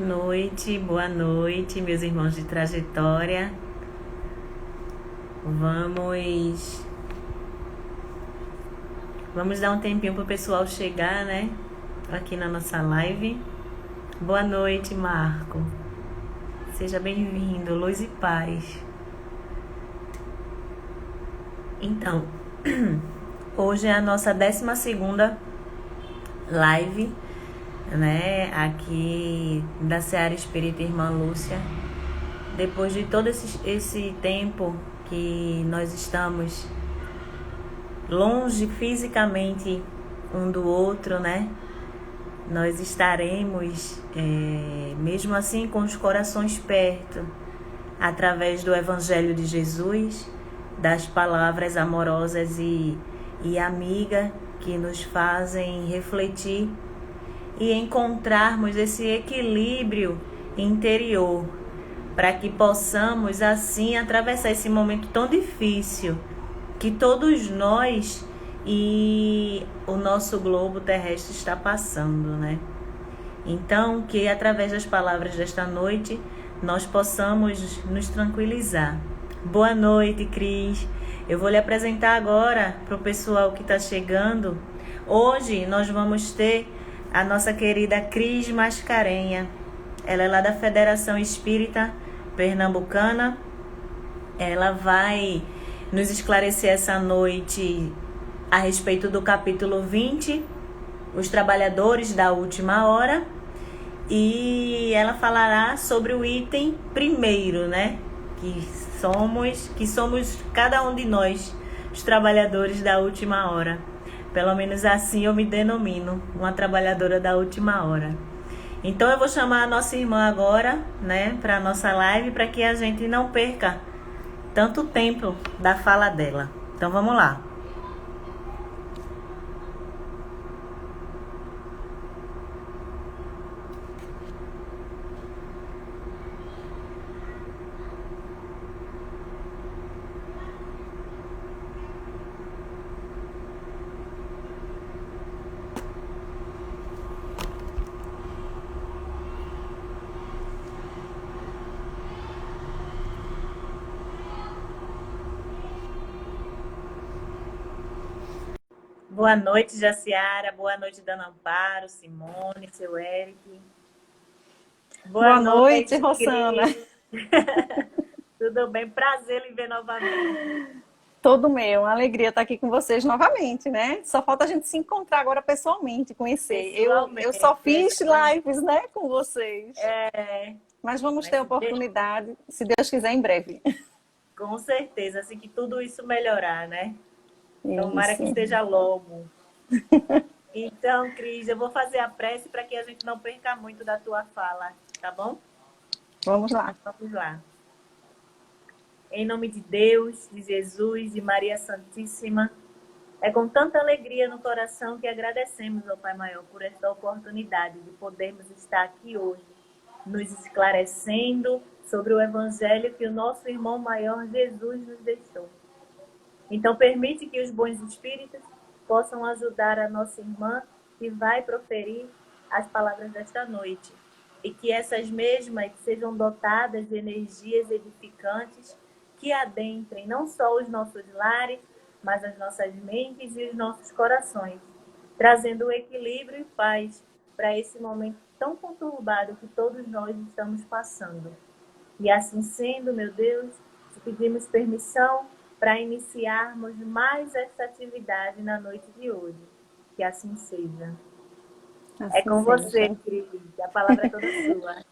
boa noite, meus irmãos de trajetória. Vamos dar um tempinho para o pessoal chegar, né? Aqui na nossa live. Boa noite, Marco. Seja bem-vindo, luz e paz. Então, hoje é a nossa 12ª live, né? Aqui da Seara Espírita Irmã Lúcia. Depois de todo esse tempo que nós estamos longe fisicamente um do outro, né? Nós estaremos, mesmo assim, com os corações perto, através do Evangelho de Jesus, das palavras amorosas e amigas que nos fazem refletir e encontrarmos esse equilíbrio interior, para que possamos, assim, atravessar esse momento tão difícil que todos nós e o nosso globo terrestre está passando, né? Então, que através das palavras desta noite, nós possamos nos tranquilizar. Boa noite, Cris. Eu vou lhe apresentar agora para o pessoal que está chegando. Hoje nós vamos ter a nossa querida Cris Mascarenha. Ela é lá da Federação Espírita Pernambucana. Ela vai nos esclarecer essa noite a respeito do capítulo 20, os trabalhadores da última hora, e ela falará sobre o item primeiro, né? Que somos cada um de nós, os trabalhadores da última hora. Pelo menos assim eu me denomino, uma trabalhadora da última hora. Então eu vou chamar a nossa irmã agora, né, para a nossa live, para que a gente não perca tanto tempo da fala dela. Então vamos lá. Boa noite, Jaciara. Boa noite, Dona Amparo, Simone, seu Eric. Boa noite, Rosana. Tudo bem? Prazer em ver novamente. Todo meu, uma alegria estar aqui com vocês novamente, né? Só falta a gente se encontrar agora pessoalmente, conhecer. Eu só fiz lives, né, com vocês. Mas vamos ter oportunidade, se Deus quiser, em breve. Com certeza, assim que tudo isso melhorar, né? Tomara que Isso. esteja logo. Então, Cris, eu vou fazer a prece para que a gente não perca muito da tua fala, tá bom? Vamos lá. Vamos lá. Em nome de Deus, de Jesus e Maria Santíssima, é com tanta alegria no coração que agradecemos ao Pai Maior por esta oportunidade de podermos estar aqui hoje, nos esclarecendo sobre o Evangelho que o nosso irmão maior Jesus nos deixou. Então, permite que os bons espíritos possam ajudar a nossa irmã que vai proferir as palavras desta noite, e que essas mesmas sejam dotadas de energias edificantes que adentrem não só os nossos lares, mas as nossas mentes e os nossos corações, trazendo equilíbrio e paz para esse momento tão conturbado que todos nós estamos passando. E assim sendo, meu Deus, te pedimos permissão para iniciarmos mais esta atividade na noite de hoje. Que assim seja. Assim é com você, Cris. A palavra é toda sua.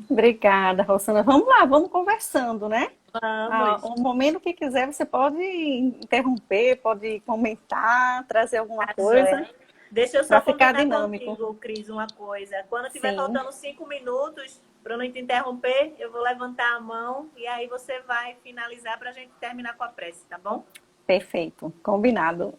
Obrigada, Rosana. Vamos lá, vamos conversando, né? Vamos. O momento que quiser, você pode interromper, pode comentar, trazer alguma coisa. Deixa eu só ficar combinar dinâmico contigo, Cris, uma coisa. Quando tiver faltando 5 minutos, para não te interromper, eu vou levantar a mão e aí você vai finalizar para a gente terminar com a prece, tá bom? Perfeito, combinado.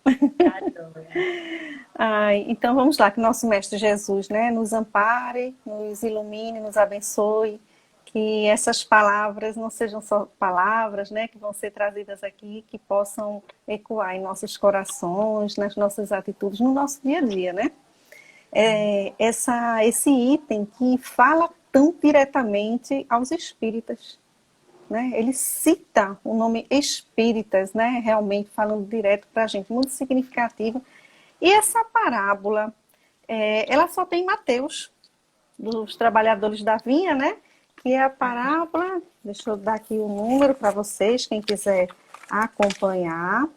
Tá, então vamos lá, que nosso Mestre Jesus, né, nos ampare, nos ilumine, nos abençoe, que essas palavras não sejam só palavras, né, que vão ser trazidas aqui, que possam ecoar em nossos corações, nas nossas atitudes, no nosso dia a dia, né? Esse item que fala tão diretamente aos espíritas, né? Ele cita o nome espíritas, né? Realmente falando direto para a gente, muito significativo. E essa parábola, ela só tem em Mateus, dos trabalhadores da vinha, né? Que é a parábola, deixa eu dar aqui o número para vocês, quem quiser acompanhar.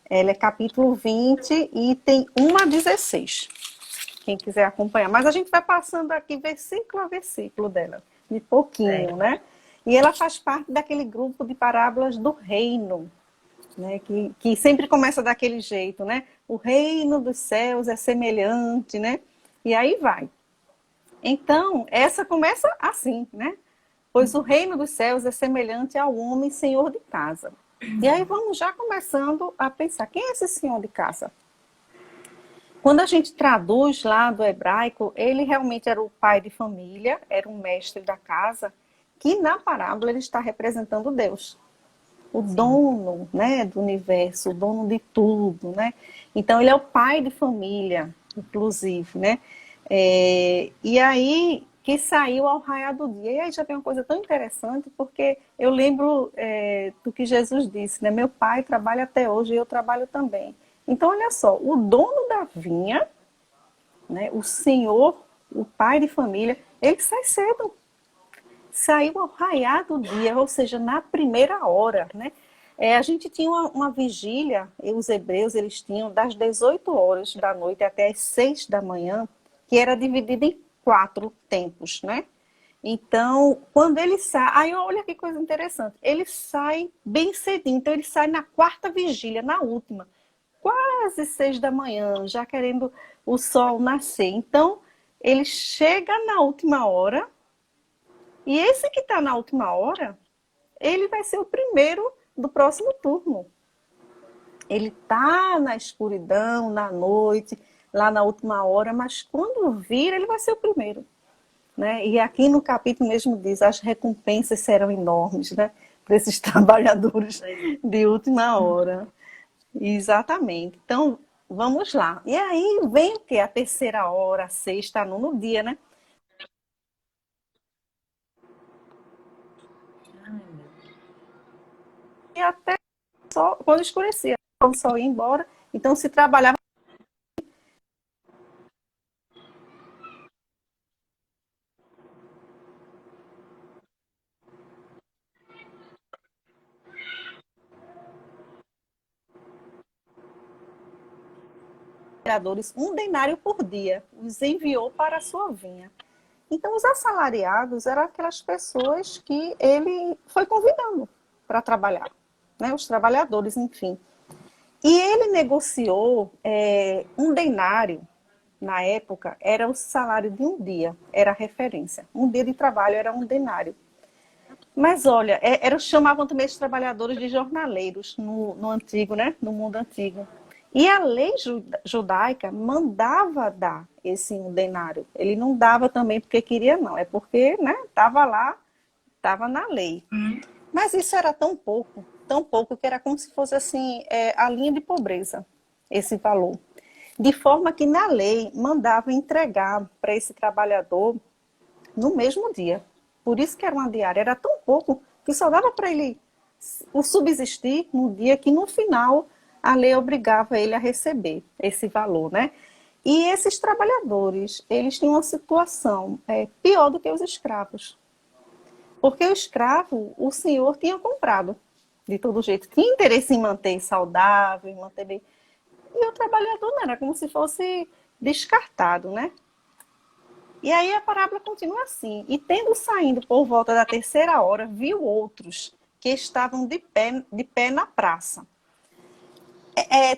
Ela é capítulo 20 e tem 1 a 16. Quem quiser acompanhar. Mas a gente vai passando aqui versículo a versículo dela, de pouquinho, né? E ela faz parte daquele grupo de parábolas do reino, né? Que sempre começa daquele jeito, né? O reino dos céus é semelhante, né? E aí vai. Então, essa começa assim, né? Pois o reino dos céus é semelhante ao homem senhor de casa. E aí vamos já começando a pensar, quem é esse senhor de casa? Quando a gente traduz lá do hebraico, ele realmente era o pai de família, era um mestre da casa, que na parábola ele está representando Deus. O dono, né, do universo, o dono de tudo, né? Então ele é o pai de família, inclusive, né? E aí que saiu ao raiar do dia. E aí já tem uma coisa tão interessante, porque eu lembro do que Jesus disse, né? Meu pai trabalha até hoje e eu trabalho também. Então, olha só, o dono da vinha, né, o senhor, o pai de família, ele sai cedo. Saiu ao raiar do dia, ou seja, na primeira hora, né? A gente tinha uma vigília, os hebreus, eles tinham das 18 horas da noite até as 6 da manhã, que era dividida em 4 tempos, né? Então, quando ele sai, aí olha que coisa interessante, ele sai bem cedinho, então ele sai na quarta vigília, na última, quase 6 da manhã, já querendo o sol nascer. Então, ele chega na última hora, e esse que está na última hora, ele vai ser o primeiro do próximo turno. Ele está na escuridão, na noite, lá na última hora, mas quando vira, ele vai ser o primeiro. Né? E aqui no capítulo mesmo diz, as recompensas serão enormes, né? Para esses trabalhadores de última hora. Exatamente. Então, vamos lá. E aí vem o quê? A terceira hora, a sexta, a nono dia, né? E até só quando escurecia, quando o sol ia embora. Então, se trabalhava trabalhadores 1 denário por dia, os enviou para a sua vinha. Então, os assalariados eram aquelas pessoas que ele foi convidando para trabalhar, né? Os trabalhadores, enfim. E ele negociou 1 denário, na época, era o salário de um dia, era a referência. Um dia de trabalho era 1 denário. Mas olha, chamavam também os trabalhadores de jornaleiros no antigo, né? No mundo antigo. E a lei judaica mandava dar esse 1 denário. Ele não dava também porque queria, não. É porque, né, estava lá, estava na lei. Mas isso era tão pouco, que era como se fosse assim, a linha de pobreza, esse valor. De forma que na lei mandava entregar para esse trabalhador no mesmo dia. Por isso que era uma diária. Era tão pouco que só dava para ele o subsistir no dia que no final a lei obrigava ele a receber esse valor, né? E esses trabalhadores, eles tinham uma situação pior do que os escravos. Porque o escravo, o senhor tinha comprado de todo jeito. Tinha interesse em manter saudável, em manter bem. E o trabalhador não, era como se fosse descartado, né? E aí a parábola continua assim. E tendo saindo por volta da terceira hora, viu outros que estavam de pé na praça.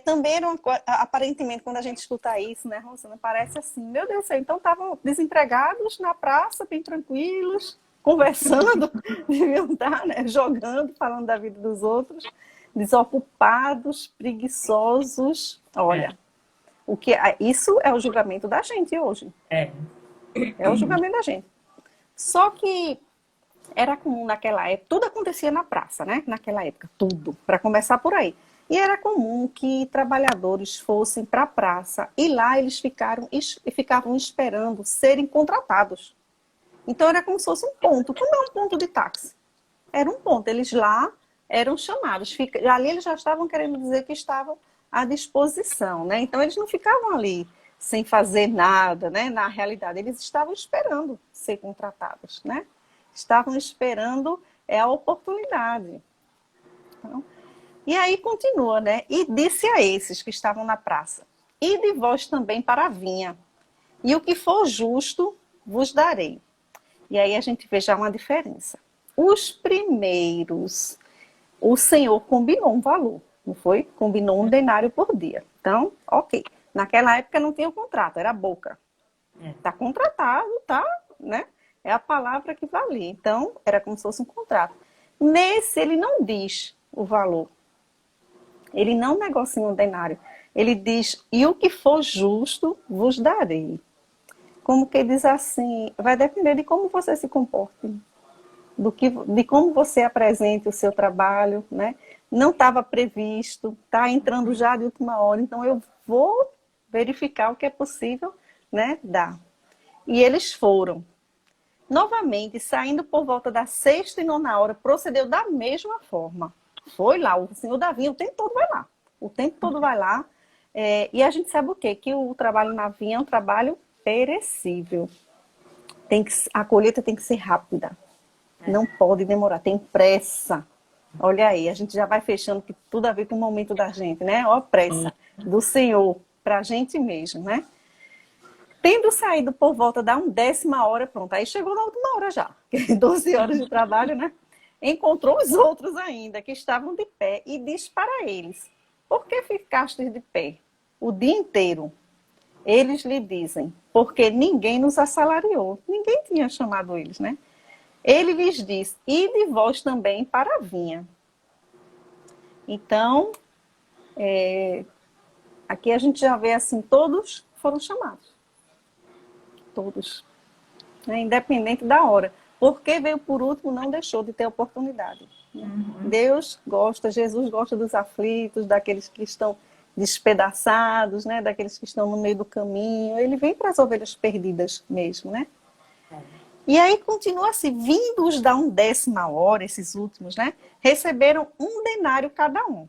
Também era aparentemente, quando a gente escuta isso, né, Rosana, parece assim, meu Deus do céu, então estavam desempregados na praça, bem tranquilos, conversando, deviam estar, né, jogando, falando da vida dos outros, desocupados, preguiçosos. Olha, isso é o julgamento da gente hoje. É o julgamento da gente. Só que era comum naquela época, tudo acontecia na praça, né? Naquela época, tudo, para começar por aí. E era comum que trabalhadores fossem para a praça e lá eles ficavam esperando serem contratados. Então era como se fosse um ponto. Como é um ponto de táxi? Era um ponto. Eles lá eram chamados. Ali eles já estavam querendo dizer que estavam à disposição, né? Então eles não ficavam ali sem fazer nada, né? Na realidade, eles estavam esperando ser contratados, né? Estavam esperando a oportunidade. Então, e aí continua, né? E disse a esses que estavam na praça: ide vós também para a vinha, e o que for justo vos darei. E aí a gente vê já uma diferença. Os primeiros, o Senhor combinou um valor, não foi? Combinou um denário por dia. Então, ok. Naquela época não tinha o contrato, era a boca. Está contratado, tá, né? É a palavra que valia. Então, era como se fosse um contrato. Nesse, ele não diz o valor. Ele não negocia um denário. Ele diz, e o que for justo, vos darei. Como que diz assim, vai depender de como você se comporte, de como você apresente o seu trabalho, né? Não estava previsto, está entrando já de última hora, então eu vou verificar o que é possível, né, dar. E eles foram. Novamente, saindo por volta da sexta e nona hora, procedeu da mesma forma. Foi lá, o senhor Davi, o tempo todo vai lá. O tempo todo vai lá. E a gente sabe o quê? Que o trabalho na vinha é um trabalho perecível. A colheita tem que ser rápida. Não pode demorar, tem pressa. Olha aí, a gente já vai fechando que tudo a ver com o momento da gente, né? Ó, pressa do Senhor para a gente mesmo, né? Tendo saído por volta da 10ª hora, pronto, aí chegou na última hora já, 12 horas de trabalho, né? Encontrou os outros ainda, que estavam de pé, e disse para eles: por que ficastes de pé o dia inteiro? Eles lhe dizem: porque ninguém nos assalariou. Ninguém tinha chamado eles, né? Ele lhes diz: ide vós também para a vinha. Então, aqui a gente já vê assim, todos foram chamados. Todos. Né? Independente da hora. Porque veio por último, não deixou de ter oportunidade. Deus gosta, Jesus gosta dos aflitos, daqueles que estão despedaçados, né? Daqueles que estão no meio do caminho. Ele vem para as ovelhas perdidas mesmo, né? E aí continua assim, vindo os da 10ª hora, esses últimos, né? Receberam um denário cada um.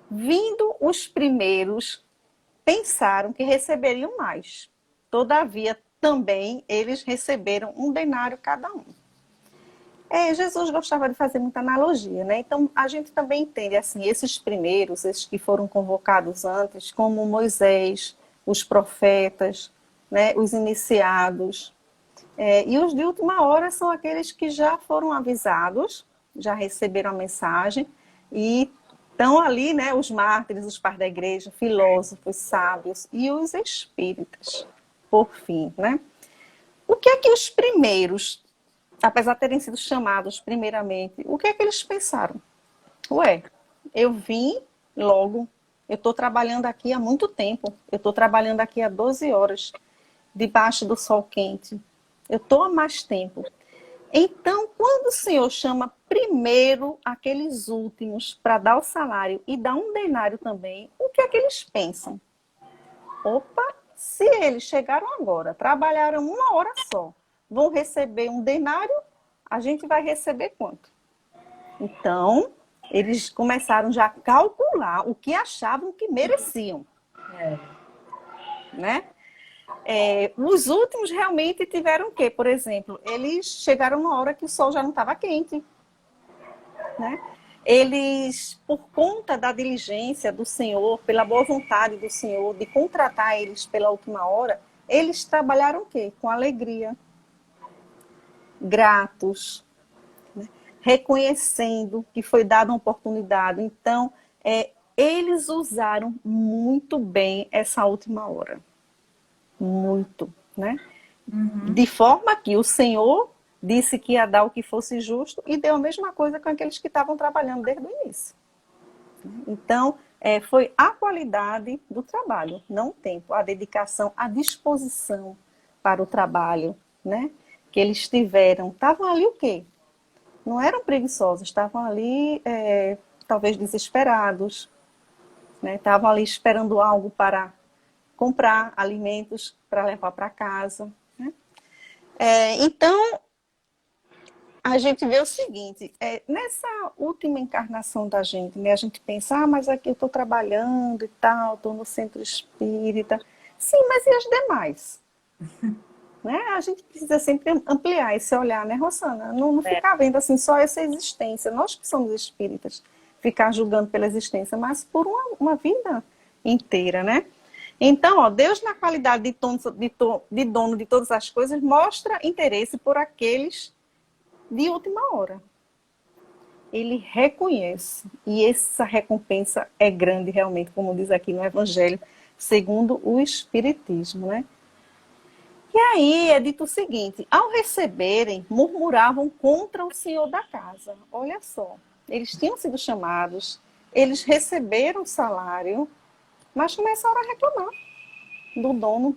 Vindo os primeiros, pensaram que receberiam mais. Todavia, também eles receberam um denário cada um. Jesus gostava de fazer muita analogia, né? Então, a gente também entende, assim, esses primeiros, esses que foram convocados antes, como Moisés, os profetas, né? Os iniciados. E os de última hora são aqueles que já foram avisados, já receberam a mensagem e estão ali, né, os mártires, os pais da igreja, filósofos, sábios e os espíritas, por fim, né? O que é que os primeiros, apesar de terem sido chamados primeiramente, o que é que eles pensaram? Ué, eu vim logo, eu estou trabalhando aqui há muito tempo, eu estou trabalhando aqui há 12 horas, debaixo do sol quente. Eu estou há mais tempo. Então, quando o Senhor chama primeiro aqueles últimos para dar o salário e dar um denário também, o que é que eles pensam? Opa, se eles chegaram agora, trabalharam 1 hora só, vão receber um denário, a gente vai receber quanto? Então, eles começaram já a calcular o que achavam que mereciam. Né? Os últimos realmente tiveram o quê? Por exemplo, eles chegaram na hora que o sol já não estava quente. Né? Eles, por conta da diligência do Senhor, pela boa vontade do Senhor de contratar eles pela última hora, eles trabalharam o quê? Com alegria, gratos, né? Reconhecendo que foi dada uma oportunidade. Então, eles usaram muito bem essa última hora. Muito, né? De forma que o Senhor disse que ia dar o que fosse justo e deu a mesma coisa com aqueles que estavam trabalhando desde o início. Então, foi a qualidade do trabalho, não o tempo, a dedicação, a disposição para o trabalho, né? Que eles tiveram. Estavam ali o quê? Não eram preguiçosos, estavam ali talvez desesperados, né? Estavam ali esperando algo para comprar alimentos para levar para casa. Né? Então, a gente vê o seguinte, nessa última encarnação da gente, né, a gente pensa, mas aqui eu estou trabalhando e tal, estou no centro espírita. Sim, mas e as demais? Né? A gente precisa sempre ampliar esse olhar, né, Rosana? Não É. ficar vendo assim só essa existência. Nós que somos espíritas, ficar julgando pela existência, mas por uma vida inteira, né? Então, ó, Deus, na qualidade de dono de todas as coisas, mostra interesse por aqueles de última hora. Ele reconhece, e essa recompensa é grande realmente, como diz aqui no Evangelho, segundo o Espiritismo, né? E aí é dito o seguinte: ao receberem, murmuravam contra o senhor da casa. Olha só, eles tinham sido chamados, eles receberam o salário, mas começaram a reclamar do dono,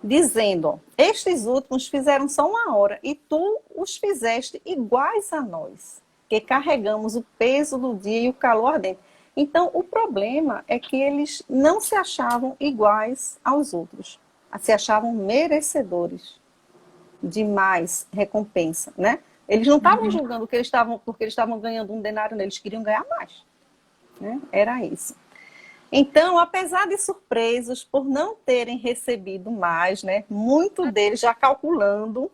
dizendo: estes últimos fizeram só uma hora e tu os fizeste iguais a nós, que carregamos o peso do dia e o calor ardente. Então, o problema é que eles não se achavam iguais aos outros, se achavam merecedores de mais recompensa, né? Eles não estavam julgando que porque eles estavam ganhando um denário, eles queriam ganhar mais, né? Era isso. Então, apesar de surpresos por não terem recebido mais, né? Muitos deles já calculando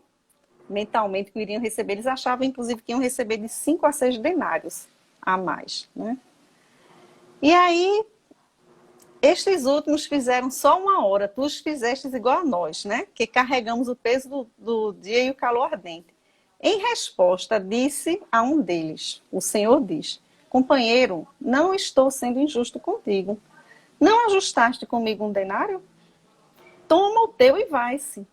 mentalmente que iriam receber, eles achavam inclusive que iam receber de 5 a 6 denários a mais, né? E aí estes últimos fizeram só uma hora, tu os fizeste igual a nós, né? Que carregamos o peso do dia e o calor ardente. Em resposta, disse a um deles, o Senhor diz: companheiro, não estou sendo injusto contigo. Não ajustaste comigo um denário? Toma o teu e vai-se.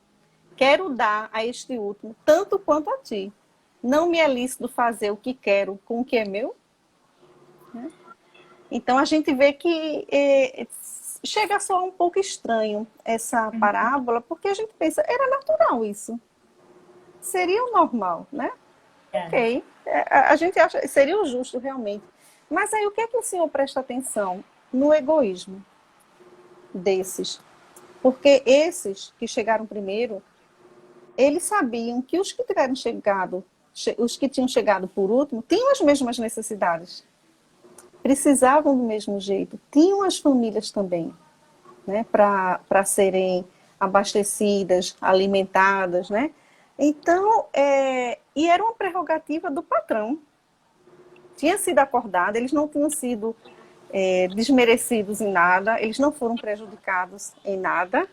Quero dar a este último tanto quanto a ti. Não me é lícito fazer o que quero com o que é meu? Então a gente vê que chega a soar um pouco estranho essa parábola, porque a gente pensa, era natural isso. Seria o normal, né? Ok. A gente acha, seria o justo realmente. Mas aí o que é que o senhor presta atenção? No egoísmo desses. Porque esses que chegaram primeiro, eles sabiam que os que tiveram chegado, os que tinham chegado por último, tinham as mesmas necessidades. Precisavam do mesmo jeito. Tinham as famílias também, né, para serem abastecidas, alimentadas, né? Então, e era uma prerrogativa do patrão. Tinha sido acordado, eles não tinham sido desmerecidos em nada, eles não foram prejudicados em nada,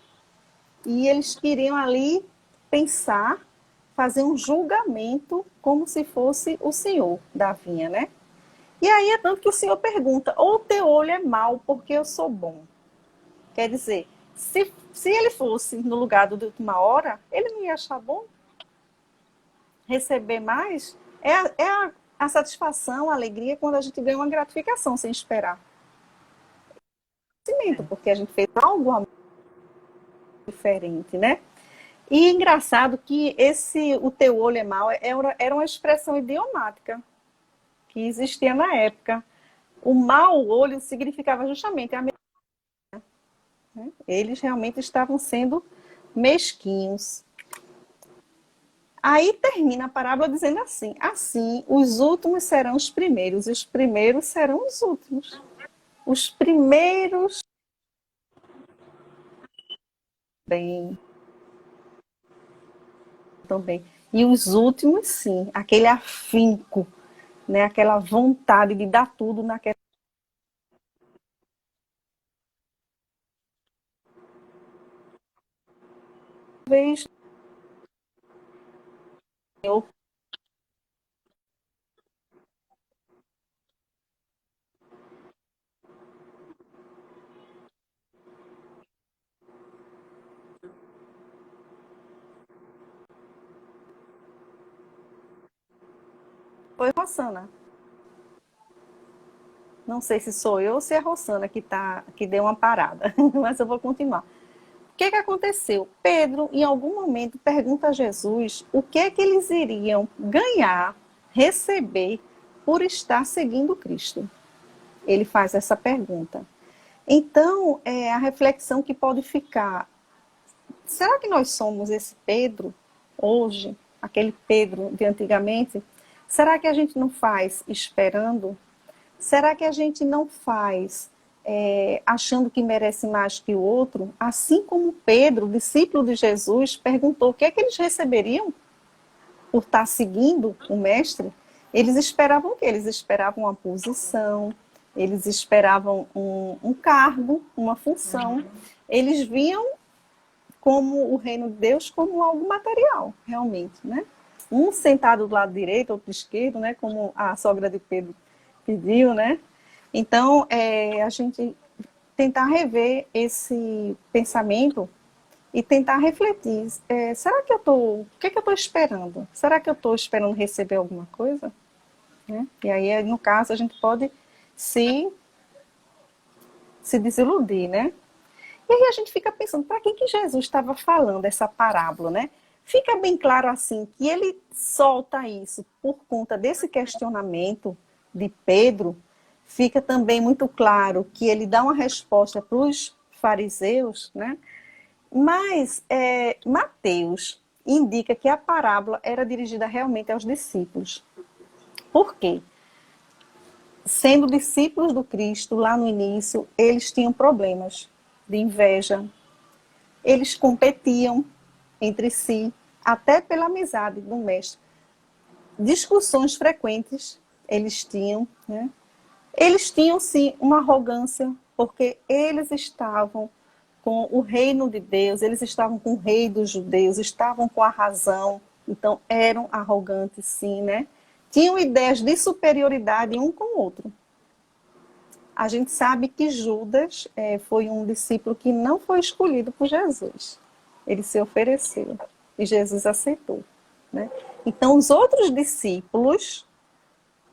e eles queriam ali pensar, fazer um julgamento como se fosse o senhor da vinha, né? E aí é tanto que o senhor pergunta, ou teu olho é mau porque eu sou bom? Quer dizer, se ele fosse no lugar do de última hora, ele não ia achar bom receber mais? A satisfação, a alegria quando a gente ganha uma gratificação sem esperar. Porque a gente fez algo diferente, né? E engraçado que o teu olho é mau era uma expressão idiomática que existia na época. O mau olho significava justamente a né? Eles realmente estavam sendo mesquinhos. Aí termina a parábola dizendo assim: assim, os últimos serão os primeiros, e os primeiros serão os últimos. Os primeiros bem, também. E os últimos, sim, aquele afinco, né? Aquela vontade de dar tudo naquela vez. Foi Rossana. Não sei se sou eu ou se é a Rossana que deu uma parada, mas eu vou continuar. O que aconteceu? Pedro, em algum momento, pergunta a Jesus o que é que eles iriam ganhar, receber, por estar seguindo Cristo. Ele faz essa pergunta. Então, a reflexão que pode ficar será que nós somos esse Pedro hoje, aquele Pedro de antigamente? Será que a gente não faz esperando? Será que a gente não faz achando que merece mais que o outro? Assim como Pedro, discípulo de Jesus, perguntou o que é que eles receberiam por estar seguindo o mestre. Eles esperavam o quê? Eles esperavam uma posição, eles esperavam um cargo, uma função. Eles viam como o reino de Deus como algo material, realmente, né? Um sentado do lado direito, outro esquerdo, né? Como a sogra de Pedro pediu, né? Então, a gente tentar rever esse pensamento e tentar refletir. Será que eu estou... O que é que eu estou esperando? Será que eu estou esperando receber alguma coisa? Né? E aí, no caso, a gente pode se, se desiludir, né? E aí a gente fica pensando, para quem que Jesus estava falando essa parábola, né? Fica bem claro assim que ele solta isso por conta desse questionamento de Pedro. Fica também muito claro que ele dá uma resposta para os fariseus, né? Mas Mateus indica que a parábola era dirigida realmente aos discípulos. Por quê? Sendo discípulos do Cristo lá no início, eles tinham problemas de inveja, eles competiam entre si, até pela amizade do mestre. Discussões frequentes eles tinham, né? Eles tinham sim uma arrogância, porque eles estavam com o reino de Deus, eles estavam com o rei dos judeus, estavam com a razão, então eram arrogantes sim, né? Tinham ideias de superioridade um com o outro. A gente sabe que Judas foi um discípulo que não foi escolhido por Jesus. Ele se ofereceu e Jesus aceitou, né? Então, os outros discípulos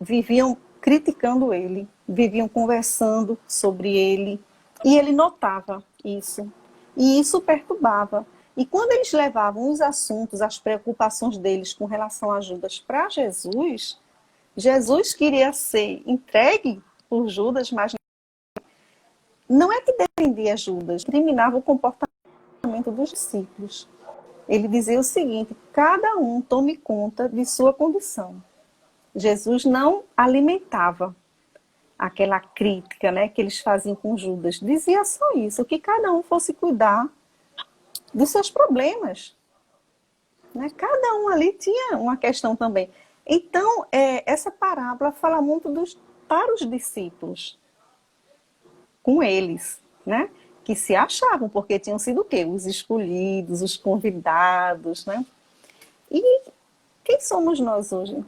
viviam criticando ele, viviam conversando sobre ele, e ele notava isso. E isso perturbava. E quando eles levavam os assuntos, as preocupações deles com relação a Judas para Jesus, Jesus queria ser entregue por Judas, mas não é que defendia Judas, criminava o comportamento dos discípulos. Ele dizia o seguinte: cada um tome conta de sua condição. Jesus não alimentava aquela crítica, né, que eles faziam com Judas. Dizia só isso, que cada um fosse cuidar dos seus problemas. Né? Cada um ali tinha uma questão também. Então, essa parábola fala muito para os discípulos, com eles, né? Que se achavam, porque tinham sido o quê? Os escolhidos, os convidados, né? E quem somos nós hoje?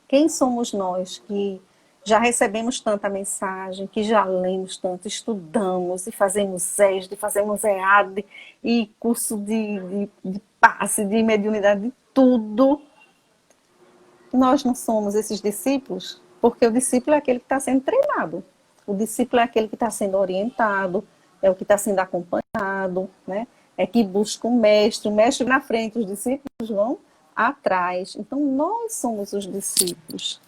Quem somos nós que já recebemos tanta mensagem, que já lemos tanto, estudamos e fazemos ESD, fazemos EAD e curso de passe, de mediunidade, de tudo. Nós não somos esses discípulos, porque o discípulo é aquele que está sendo treinado. O discípulo é aquele que está sendo orientado, é o que está sendo acompanhado, né? É que busca o mestre na frente, os discípulos vão atrás. Então, nós somos os discípulos.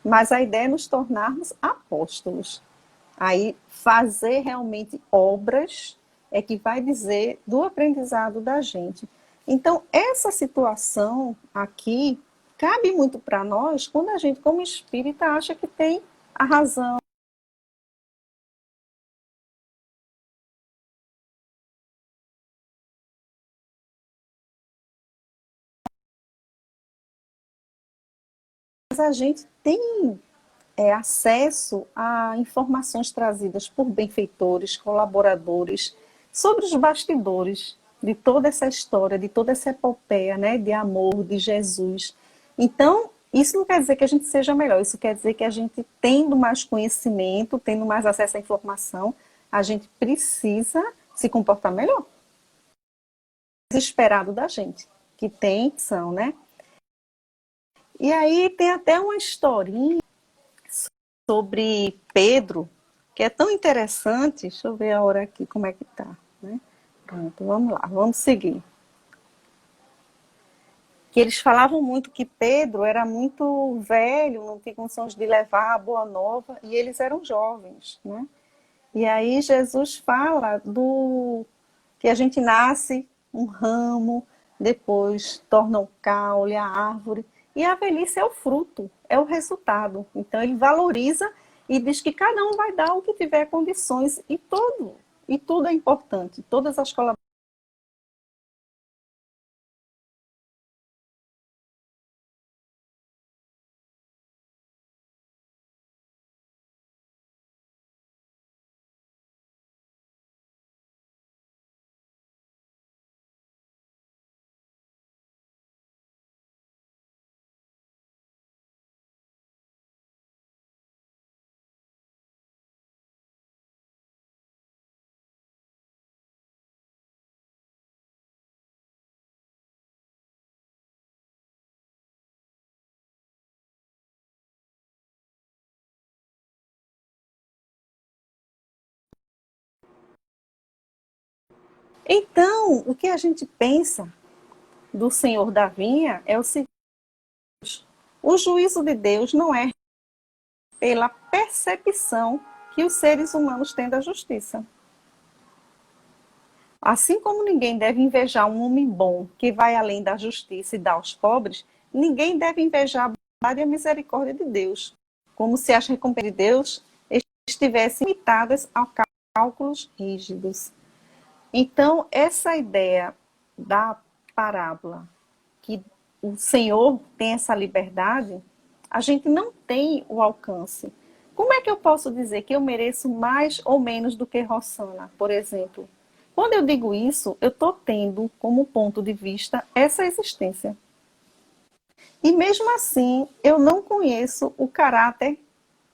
Mas a ideia é nos tornarmos apóstolos. Aí, fazer realmente obras é que vai dizer do aprendizado da gente. Então, essa situação aqui cabe muito para nós quando a gente, como espírita, acha que tem a razão. Mas a gente tem acesso a informações trazidas por benfeitores, colaboradores, sobre os bastidores de toda essa história, de toda essa epopeia, né, de amor de Jesus. Então, isso não quer dizer que a gente seja melhor, isso quer dizer que a gente, tendo mais conhecimento, tendo mais acesso à informação, a gente precisa se comportar melhor. Esperado da gente, que tem ação, né? E aí tem até uma historinha sobre Pedro, que é tão interessante. Deixa eu ver a hora aqui, como é que tá, né? Pronto, vamos lá, vamos seguir. Que eles falavam muito que Pedro era muito velho, não tinha condições de levar a boa nova, e eles eram jovens, né? E aí Jesus fala do que a gente nasce um ramo, depois torna um caule, a árvore, e a velhice é o fruto, é o resultado. Então ele valoriza e diz que cada um vai dar o que tiver condições, e tudo é importante, todas as colaborações. Então, o que a gente pensa do Senhor da vinha é o seguinte: o juízo de Deus não é pela percepção que os seres humanos têm da justiça. Assim como ninguém deve invejar um homem bom que vai além da justiça e dá aos pobres, ninguém deve invejar a bondade e a misericórdia de Deus, como se as recompensas de Deus estivessem limitadas a cálculos rígidos. Então, essa ideia da parábola, que o Senhor tem essa liberdade, a gente não tem o alcance. Como é que eu posso dizer que eu mereço mais ou menos do que Rossana, por exemplo? Quando eu digo isso, eu estou tendo como ponto de vista essa existência. E mesmo assim, eu não conheço o caráter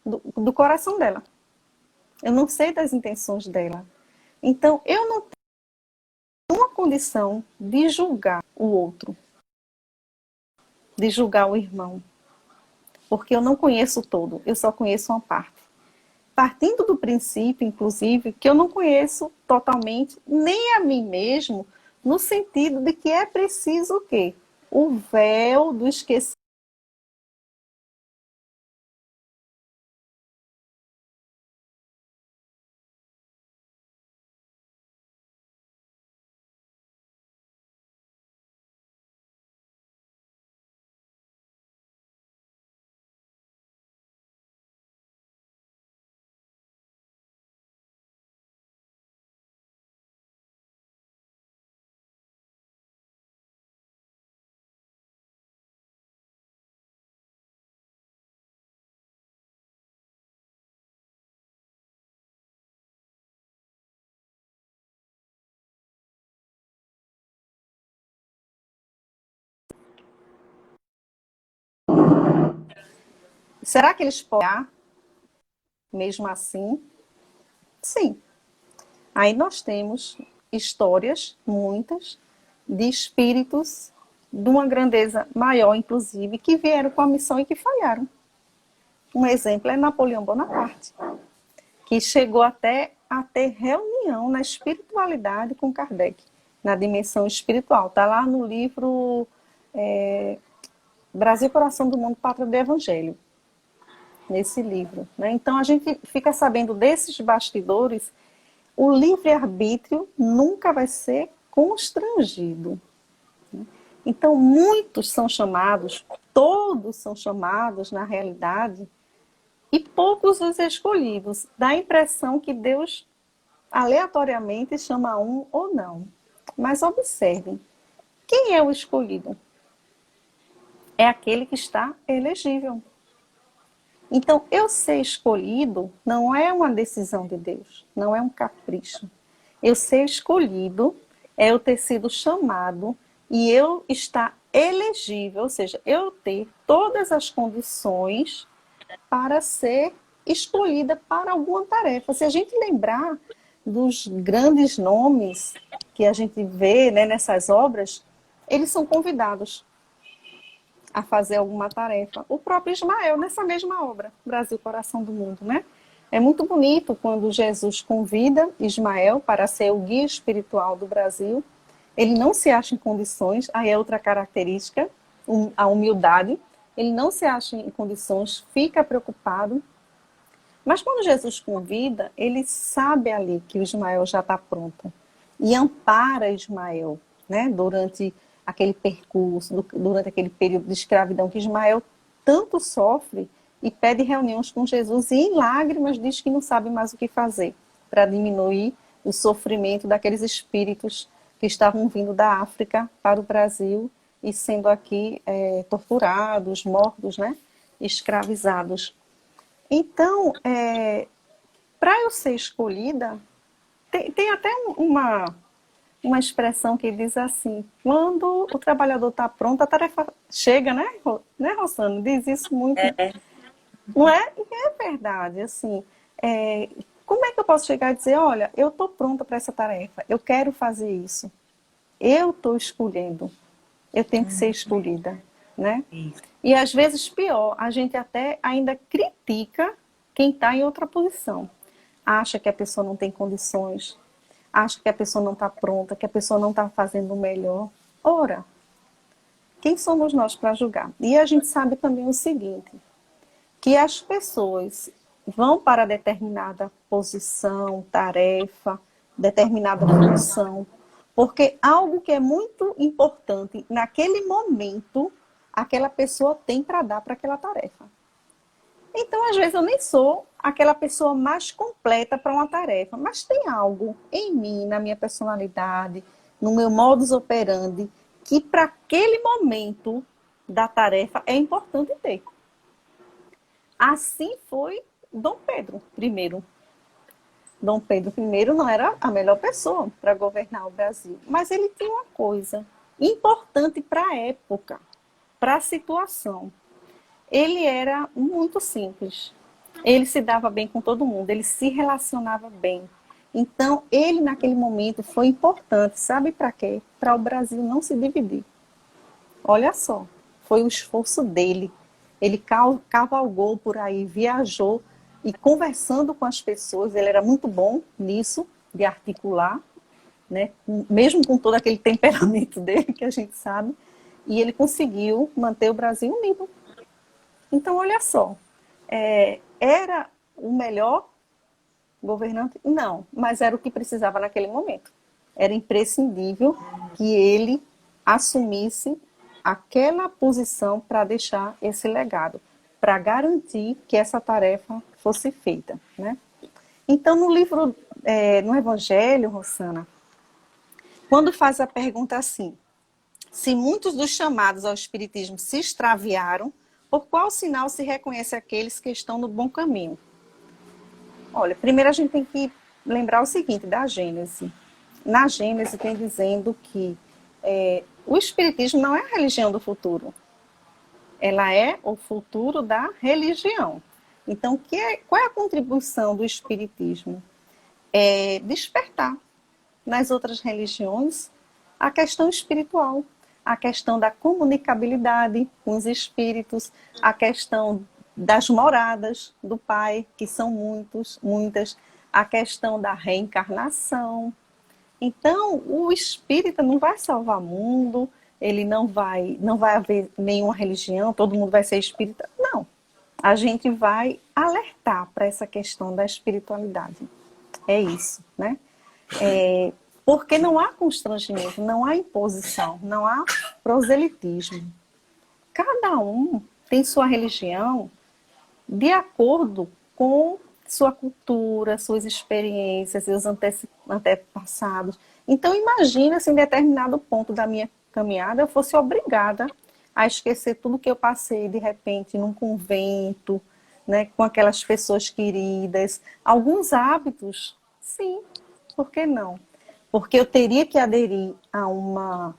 do coração dela. Eu não sei das intenções dela. Então, eu não tenho uma condição de julgar o outro, de julgar o irmão, porque eu não conheço o todo, eu só conheço uma parte. Partindo do princípio, inclusive, que eu não conheço totalmente nem a mim mesmo, no sentido de que é preciso o quê? O véu do esquecimento. Será que eles podem, mesmo assim? Sim. Aí nós temos histórias, muitas, de espíritos de uma grandeza maior, inclusive, que vieram com a missão e que falharam. Um exemplo é Napoleão Bonaparte, que chegou até a ter reunião na espiritualidade com Kardec, na dimensão espiritual. Está lá no livro Brasil, Coração do Mundo, Pátria do Evangelho, nesse livro. Né? Então a gente fica sabendo desses bastidores. O livre-arbítrio nunca vai ser constrangido. Então, muitos são chamados, todos são chamados, na realidade, e poucos os escolhidos. Dá a impressão que Deus, aleatoriamente, chama um ou não. Mas observem, quem é o escolhido? É aquele que está elegível. Então, eu ser escolhido não é uma decisão de Deus, não é um capricho. Eu ser escolhido é eu ter sido chamado e eu estar elegível, ou seja, eu ter todas as condições para ser escolhida para alguma tarefa. Se a gente lembrar dos grandes nomes que a gente vê, né, nessas obras, eles são convidados a fazer alguma tarefa. O próprio Ismael, nessa mesma obra, Brasil, Coração do Mundo, né? É muito bonito quando Jesus convida Ismael para ser o guia espiritual do Brasil. Ele não se acha em condições, aí é outra característica, a humildade. Ele não se acha em condições, fica preocupado. Mas quando Jesus convida, ele sabe ali que o Ismael já está pronto. e ampara Ismael, né? Durante aquele percurso, durante aquele período de escravidão que Ismael tanto sofre e pede reuniões com Jesus e em lágrimas diz que não sabe mais o que fazer para diminuir o sofrimento daqueles espíritos que estavam vindo da África para o Brasil e sendo aqui torturados, mortos, né? Escravizados. Então, para eu ser escolhida, tem até uma expressão que diz assim, quando o trabalhador está pronto, a tarefa chega, né, Rossana? Diz isso muito, não é? E é verdade, assim, como é que eu posso chegar e dizer, olha, eu estou pronta para essa tarefa, eu quero fazer isso, eu estou escolhendo, eu tenho que ser escolhida, né? Isso. E às vezes pior, a gente até ainda critica quem está em outra posição. Acha que a pessoa não tem condições, acha que a pessoa não está pronta, que a pessoa não está fazendo o melhor. Ora, quem somos nós para julgar? E a gente sabe também o seguinte, que as pessoas vão para determinada posição, tarefa, determinada função, porque algo que é muito importante naquele momento, aquela pessoa tem para dar para aquela tarefa. Então, às vezes, eu nem sou aquela pessoa mais completa para uma tarefa, mas tem algo em mim, na minha personalidade, no meu modus operandi, que para aquele momento da tarefa é importante ter. Assim foi Dom Pedro I. Dom Pedro I não era a melhor pessoa para governar o Brasil, mas ele tinha uma coisa importante para a época, para a situação. Ele era muito simples. Ele se dava bem com todo mundo, ele se relacionava bem. Então, ele naquele momento foi importante, sabe para quê? Para o Brasil não se dividir. Olha só, foi o esforço dele. Ele cavalgou por aí, viajou e conversando com as pessoas, ele era muito bom nisso, de articular, né? Mesmo com todo aquele temperamento dele, que a gente sabe, e ele conseguiu manter o Brasil unido. Então, olha só, era o melhor governante? Não, mas era o que precisava naquele momento. Era imprescindível que ele assumisse aquela posição para deixar esse legado, para garantir que essa tarefa fosse feita, né? Então, no livro, no Evangelho, Rossana, quando faz a pergunta assim, se muitos dos chamados ao Espiritismo se extraviaram, por qual sinal se reconhece aqueles que estão no bom caminho? Olha, primeiro a gente tem que lembrar o seguinte, da Gênese. Na Gênese tem dizendo que o Espiritismo não é a religião do futuro. Ela é o futuro da religião. Então, qual é a contribuição do Espiritismo? É despertar nas outras religiões a questão espiritual, a questão da comunicabilidade com os espíritos, a questão das moradas do Pai, que são muitas, a questão da reencarnação. Então, o espírita não vai salvar o mundo, ele não vai haver nenhuma religião, todo mundo vai ser espírita. Não. A gente vai alertar para essa questão da espiritualidade. É isso, né? Porque não há constrangimento, não há imposição, não há proselitismo. Cada um tem sua religião de acordo com sua cultura, suas experiências, seus antepassados. Então, imagina se em determinado ponto da minha caminhada eu fosse obrigada a esquecer tudo que eu passei, de repente, num convento, né, com aquelas pessoas queridas. Alguns hábitos, sim, por que não? Porque eu teria que aderir a uma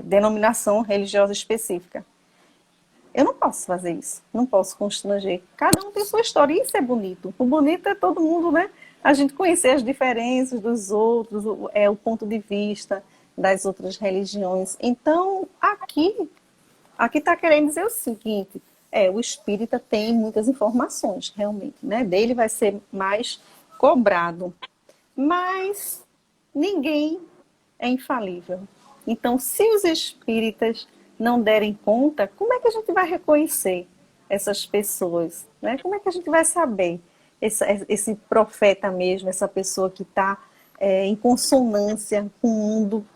denominação religiosa específica. Eu não posso fazer isso, não posso constranger. Cada um tem sua história e isso é bonito. O bonito é todo mundo, né? A gente conhecer as diferenças dos outros, o ponto de vista das outras religiões. Então, aqui está querendo dizer o seguinte, o espírita tem muitas informações, realmente, né? Dele vai ser mais cobrado. Mas ninguém é infalível. Então, se os espíritas não derem conta, como é que a gente vai reconhecer essas pessoas? Né? Como é que a gente vai saber esse profeta mesmo, essa pessoa que está em consonância com o mundo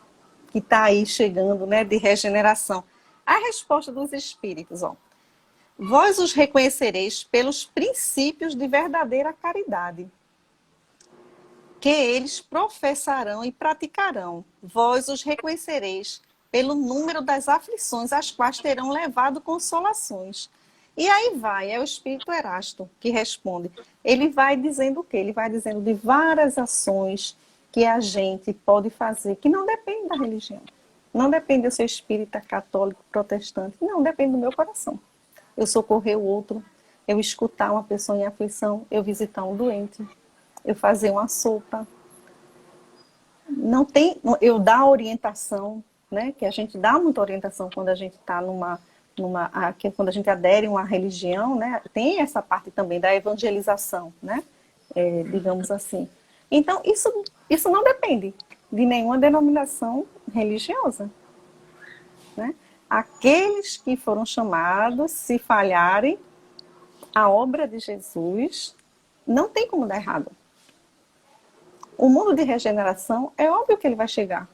que está aí chegando, né, de regeneração. A resposta dos espíritos, ó. Vós os reconhecereis pelos princípios de verdadeira caridade, que eles professarão e praticarão. Vós os reconhecereis pelo número das aflições às quais terão levado consolações. E aí vai, é o Espírito Erasto que responde. Ele vai dizendo o quê? Ele vai dizendo de várias ações que a gente pode fazer, que não depende da religião. Não depende de eu ser espírita, católico, protestante. Não, depende do meu coração. Eu socorrer o outro, eu escutar uma pessoa em aflição, eu visitar um doente, eu fazer uma sopa. Não tem, eu dar orientação, né? Que a gente dá muita orientação quando a gente está quando a gente adere a uma religião, né? Tem essa parte também da evangelização, né? Digamos assim. Então, isso não depende de nenhuma denominação religiosa, né? Aqueles que foram chamados, se falharem, a obra de Jesus não tem como dar errado. O mundo de regeneração, é óbvio que ele vai chegar.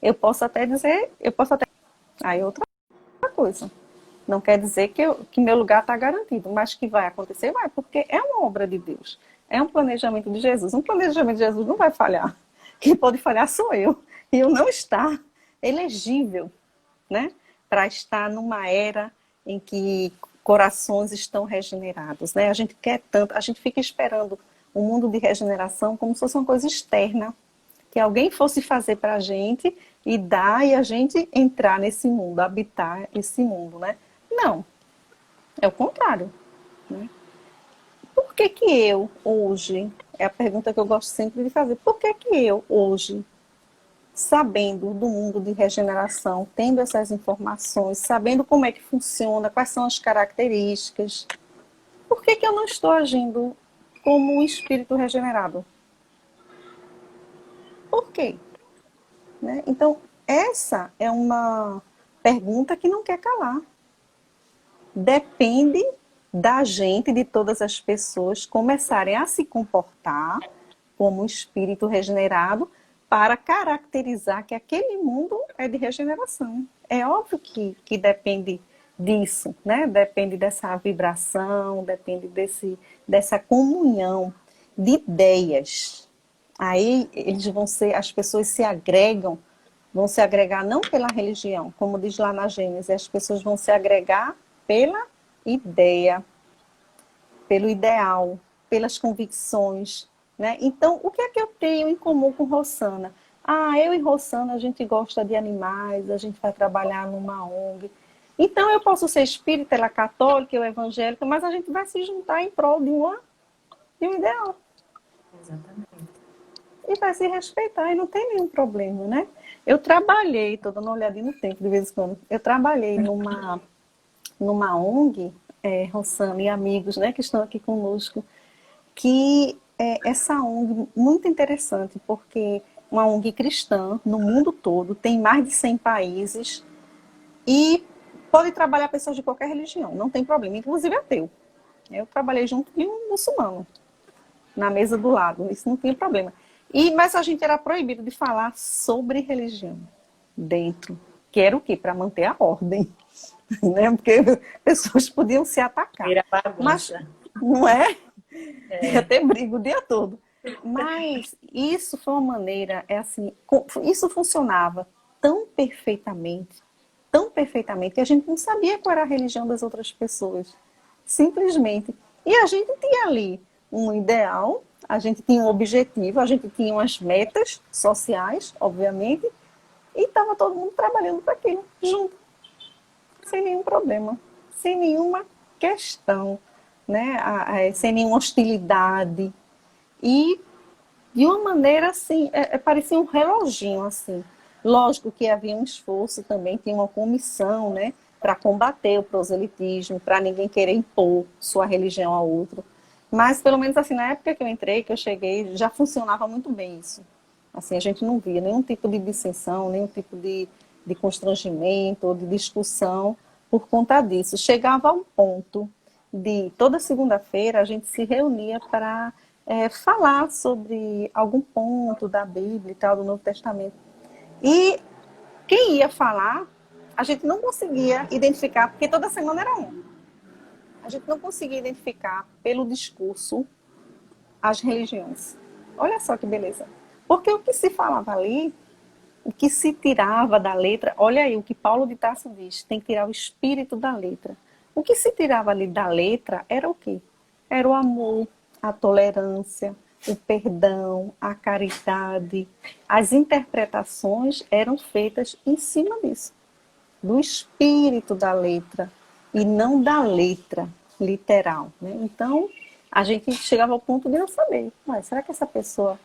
Eu posso até dizer, aí outra coisa. Não quer dizer que meu lugar está garantido, mas que vai acontecer, vai, porque é uma obra de Deus. É um planejamento de Jesus. Um planejamento de Jesus não vai falhar. Quem pode falhar sou eu. E eu não estar elegível, né? Para estar numa era em que corações estão regenerados, né? A gente quer tanto, a gente fica esperando um mundo de regeneração como se fosse uma coisa externa, que alguém fosse fazer para a gente e dar e a gente entrar nesse mundo, habitar esse mundo, né? Não, é o contrário, né? Por que que eu, hoje, é a pergunta que eu gosto sempre de fazer, por que que eu, hoje, sabendo do mundo de regeneração, tendo essas informações, sabendo como é que funciona, quais são as características, por que que eu não estou agindo como um espírito regenerado? Por quê? Né? Então, essa é uma pergunta que não quer calar. Depende da gente, de todas as pessoas, começarem a se comportar como um espírito regenerado para caracterizar que aquele mundo é de regeneração. É óbvio que depende disso, né? Depende dessa vibração, depende dessa comunhão de ideias. Aí eles vão ser, as pessoas se agregam, vão se agregar não pela religião, como diz lá na Gênesis, as pessoas vão se agregar pela ideia, pelo ideal, pelas convicções, né? Então, o que é que eu tenho em comum com Rossana? Ah, eu e Rossana, a gente gosta de animais, a gente vai trabalhar numa ONG. Então, eu posso ser espírita, ela católica, eu evangélica, mas a gente vai se juntar em prol de um ideal. Exatamente. E vai se respeitar, e não tem nenhum problema, né? Eu trabalhei, estou dando uma olhadinha no tempo de vez em quando, eu trabalhei numa ONG, Rossana e amigos, né, que estão aqui conosco, que essa ONG muito interessante, porque uma ONG cristã no mundo todo, tem mais de 100 países e pode trabalhar pessoas de qualquer religião, não tem problema, inclusive ateu. Eu trabalhei junto de um muçulmano, na mesa do lado, isso não tinha problema. Mas a gente era proibido de falar sobre religião dentro, que era o quê? Para manter a ordem. Né? Porque pessoas podiam se atacar. Vira bagunça. Mas, não é? Ia ter briga o dia todo. Mas isso foi uma maneira, isso funcionava tão perfeitamente, que a gente não sabia qual era a religião das outras pessoas. Simplesmente. E a gente tinha ali um ideal, a gente tinha um objetivo, a gente tinha umas metas sociais, obviamente, e estava todo mundo trabalhando para aquilo, junto. Sem nenhum problema, sem nenhuma questão, né? Sem nenhuma hostilidade. E de uma maneira assim, parecia um reloginho assim. Lógico que havia um esforço também, tinha uma comissão, né? Para combater o proselitismo, para ninguém querer impor sua religião a outro. Mas pelo menos assim, na época que eu entrei, que eu cheguei, já funcionava muito bem isso. Assim, a gente não via nenhum tipo de dissensão, nenhum tipo de constrangimento ou de discussão por conta disso. Chegava a um ponto de, toda segunda-feira, a gente se reunia para falar sobre algum ponto da Bíblia e tal, do Novo Testamento. E quem ia falar, a gente não conseguia identificar, porque toda semana era um. A gente não conseguia identificar pelo discurso as religiões. Olha só que beleza. Porque o que se falava ali, o que se tirava da letra, olha aí o que Paulo de Tarso diz, tem que tirar o espírito da letra. O que se tirava ali da letra era o quê? Era o amor, a tolerância, o perdão, a caridade. As interpretações eram feitas em cima disso, do espírito da letra, e não da letra literal, né? Então, a gente chegava ao ponto de não saber, será que essa pessoa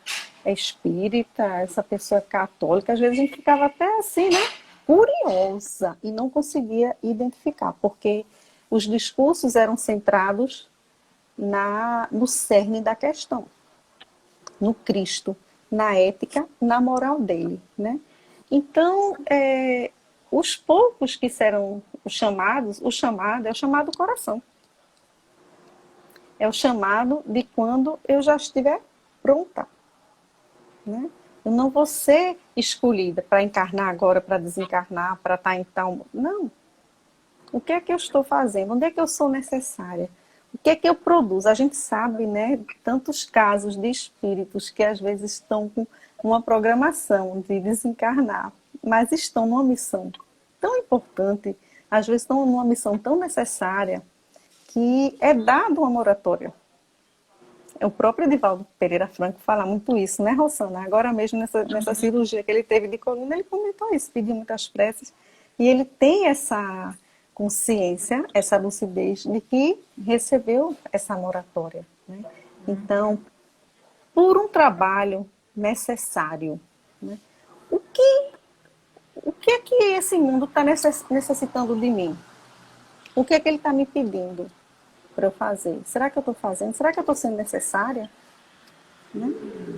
é espírita, essa pessoa é católica? Às vezes a gente ficava até assim, né? Curiosa, e não conseguia identificar, porque os discursos eram centrados no cerne da questão, no Cristo, na ética, na moral dele, né? Então, os poucos que serão os chamados, o chamado é o chamado coração. É o chamado de quando eu já estiver pronta, né? Eu não vou ser escolhida para encarnar agora, para desencarnar, para estar em tal... Não. O que é que eu estou fazendo? Onde é que eu sou necessária? O que é que eu produzo? A gente sabe, né, tantos casos de espíritos que às vezes estão com uma programação de desencarnar, mas estão numa missão tão importante, às vezes estão numa missão tão necessária, que é dado uma moratória. O próprio Edivaldo Pereira Franco fala muito isso, né, Rosana? Agora mesmo, nessa cirurgia que ele teve de coluna, ele comentou isso, pediu muitas preces, e ele tem essa consciência, essa lucidez de que recebeu essa moratória, né? Então, por um trabalho necessário, né? O que é que esse mundo está necessitando de mim? O que é que ele está me pedindo para eu fazer? Será que eu estou fazendo? Será que eu estou sendo necessária? Né?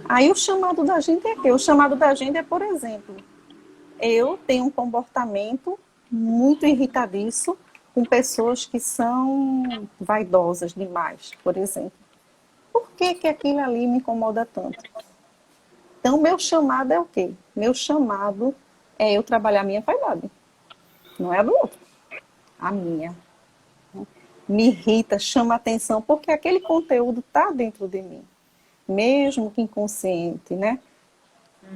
Aí o chamado da gente é quê? O chamado da gente é, por exemplo, eu tenho um comportamento muito irritadiço com pessoas que são vaidosas demais, por exemplo. Por que que aquilo ali me incomoda tanto? Então, meu chamado é o quê? Meu chamado é eu trabalhar a minha vaidade. Não é a do outro. A minha. Me irrita, chama atenção, porque aquele conteúdo está dentro de mim. Mesmo que inconsciente, né?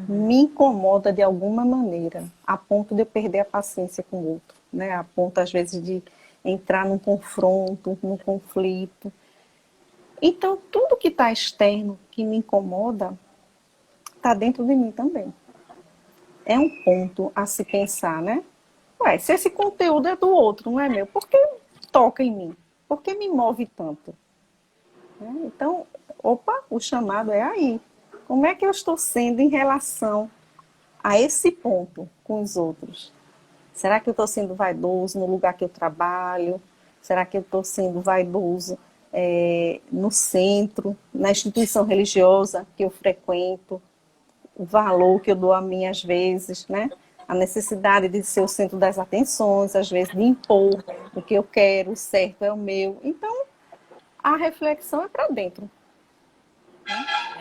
Me incomoda de alguma maneira, a ponto de eu perder a paciência com o outro, né? A ponto, às vezes, de entrar num confronto, num conflito. Então, tudo que está externo, que me incomoda, está dentro de mim também. É um ponto a se pensar, né? Se esse conteúdo é do outro, não é meu, por que toca em mim? Por que me move tanto? Então, o chamado é aí. Como é que eu estou sendo em relação a esse ponto com os outros? Será que eu estou sendo vaidoso no lugar que eu trabalho? Será que eu estou sendo vaidoso no centro, na instituição religiosa que eu frequento? O valor que eu dou a mim, às vezes, né? A necessidade de ser o centro das atenções, às vezes de impor o que eu quero, o certo é o meu. Então, a reflexão é para dentro.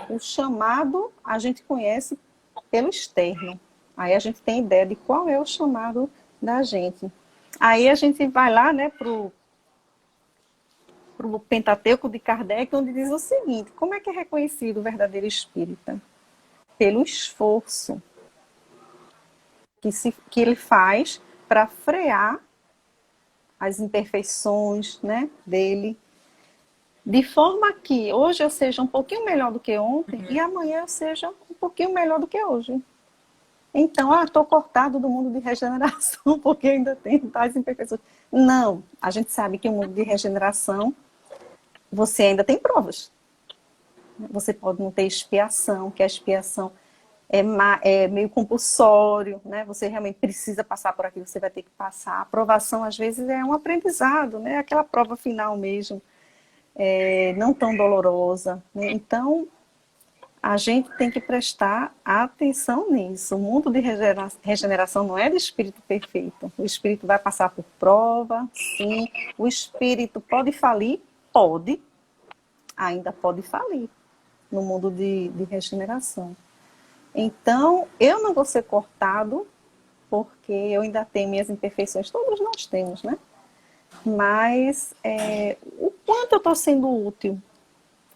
O chamado a gente conhece pelo externo. Aí a gente tem ideia de qual é o chamado da gente. Aí a gente vai lá, né, pro Pentateuco de Kardec, onde diz o seguinte: como é que é reconhecido o verdadeiro espírita? Pelo esforço que ele faz para frear as imperfeições, né, dele, de forma que hoje eu seja um pouquinho melhor do que ontem e amanhã eu seja um pouquinho melhor do que hoje. Então, estou cortado do mundo de regeneração porque ainda tenho tais imperfeições. Não, a gente sabe que o mundo de regeneração, você ainda tem provas. Você pode não ter expiação, que a expiação é meio compulsório, né? Você realmente precisa passar por aquilo, você vai ter que passar. A aprovação, às vezes, é um aprendizado, né? Aquela prova final mesmo. Não tão dolorosa, né? Então, a gente tem que prestar atenção nisso. O mundo de regeneração não é de espírito perfeito. O espírito vai passar por prova, sim. O espírito pode falir? Pode. Ainda pode falir. no mundo de regeneração. Então, eu não vou ser cortado, porque eu ainda tenho minhas imperfeições, todos nós temos, né? Mas o quanto eu estou sendo útil,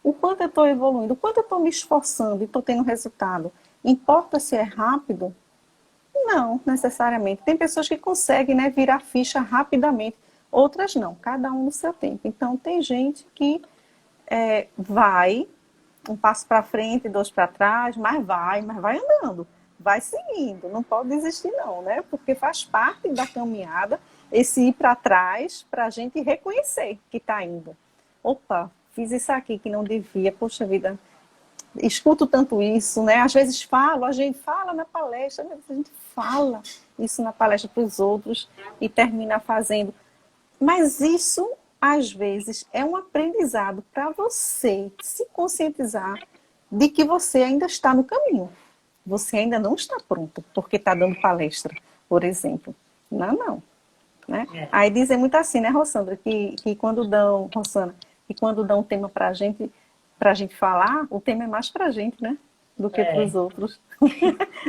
o quanto eu estou evoluindo, o quanto eu estou me esforçando e estou tendo resultado. Importa se é rápido? Não, necessariamente. Tem pessoas que conseguem, né, virar ficha rapidamente, outras não, cada um no seu tempo. Então, tem gente que vai um passo para frente, dois para trás, mas vai andando, vai seguindo, não pode desistir não, né? Porque faz parte da caminhada esse ir para trás para a gente reconhecer que está indo. Opa, fiz isso aqui que não devia, poxa vida, escuto tanto isso, né? Às vezes a gente fala na palestra, a gente fala isso na palestra para os outros e termina fazendo. Mas isso, às vezes, é um aprendizado para você se conscientizar de que você ainda está no caminho. Você ainda não está pronto, porque está dando palestra, por exemplo. Não, não. Né? Aí dizem muito assim, né, Rossandra, que quando dão, Rossana, que quando dão um tema para a gente falar, o tema é mais para a gente, né? Do que para os outros.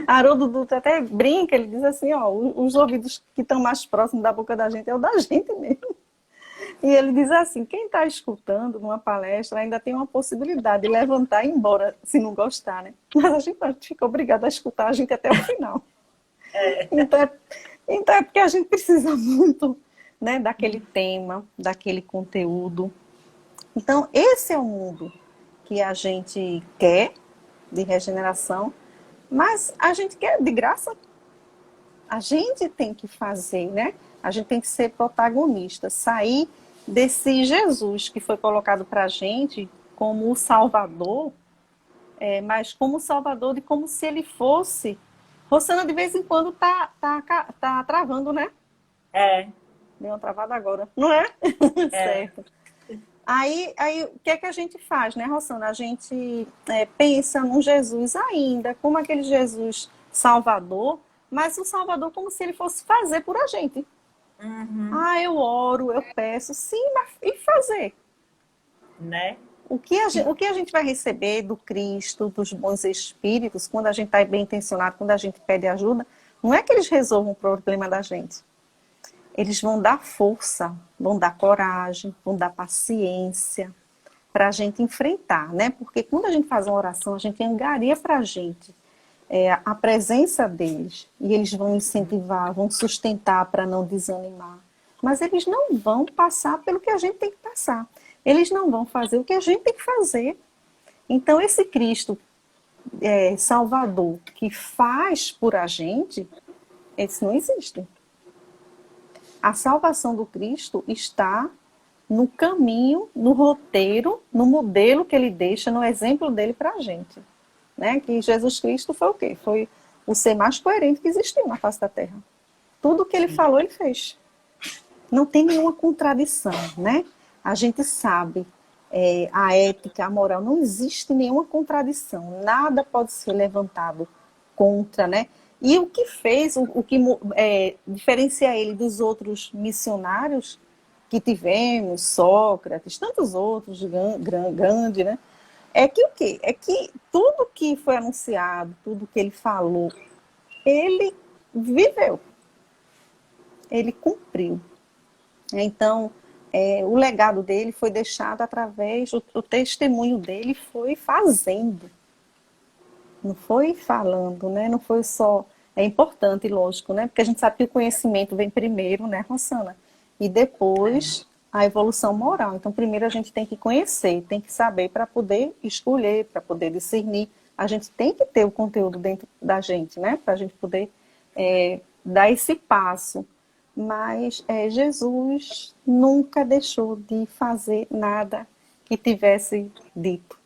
Haroldo Dutra até brinca, ele diz assim, ó, os ouvidos que estão mais próximos da boca da gente é o da gente mesmo. E ele diz assim, quem está escutando numa palestra ainda tem uma possibilidade de levantar e ir embora, se não gostar, né? Mas a gente fica obrigado a escutar a gente até o final. Então é porque a gente precisa muito, né, daquele tema, daquele conteúdo. Então, esse é o mundo que a gente quer de regeneração, mas a gente quer de graça. A gente tem que fazer, né? A gente tem que ser protagonista, sair desse Jesus que foi colocado para a gente como o Salvador, mas como o Salvador de como se ele fosse. Rosana, de vez em quando tá travando, né? Deu uma travada agora, não é? Certo. Aí o que é que a gente faz, né, Rosana? A gente pensa num Jesus ainda, como aquele Jesus Salvador, mas o Salvador como se ele fosse fazer por a gente. Eu oro, eu peço, sim, mas e fazer? Né? O que a gente vai receber do Cristo, dos bons espíritos, quando a gente está bem intencionado, quando a gente pede ajuda, não é que eles resolvam o problema da gente. Eles vão dar força, vão dar coragem, vão dar paciência para a gente enfrentar, né? Porque quando a gente faz uma oração, a gente angaria para a gente a presença deles. E eles vão incentivar, vão sustentar para não desanimar. Mas eles não vão passar pelo que a gente tem que passar. Eles não vão fazer o que a gente tem que fazer. Então, esse Cristo Salvador que faz por a gente, esse não existe. A salvação do Cristo está no caminho, no roteiro, no modelo que ele deixa, no exemplo dele para a gente. Né? Que Jesus Cristo foi o quê? Foi o ser mais coerente que existiu na face da Terra. Tudo que ele falou, ele fez. Não tem nenhuma contradição, né? A gente sabe, a ética, a moral, não existe nenhuma contradição. Nada pode ser levantado contra, né? E o que fez, o que diferencia ele dos outros missionários que tivemos, Sócrates, tantos outros, Gandhi, né? É que o quê? É que tudo que foi anunciado, tudo que ele falou, ele viveu. Ele cumpriu. Então, o legado dele foi deixado através, o testemunho dele foi fazendo. Não foi falando, né? Não foi só... É importante, lógico, né? Porque a gente sabe que o conhecimento vem primeiro, né, Rossana? E depois a evolução moral. Então, primeiro a gente tem que conhecer, tem que saber para poder escolher, para poder discernir. A gente tem que ter o conteúdo dentro da gente, né? Para a gente poder dar esse passo. Mas Jesus nunca deixou de fazer nada que tivesse dito.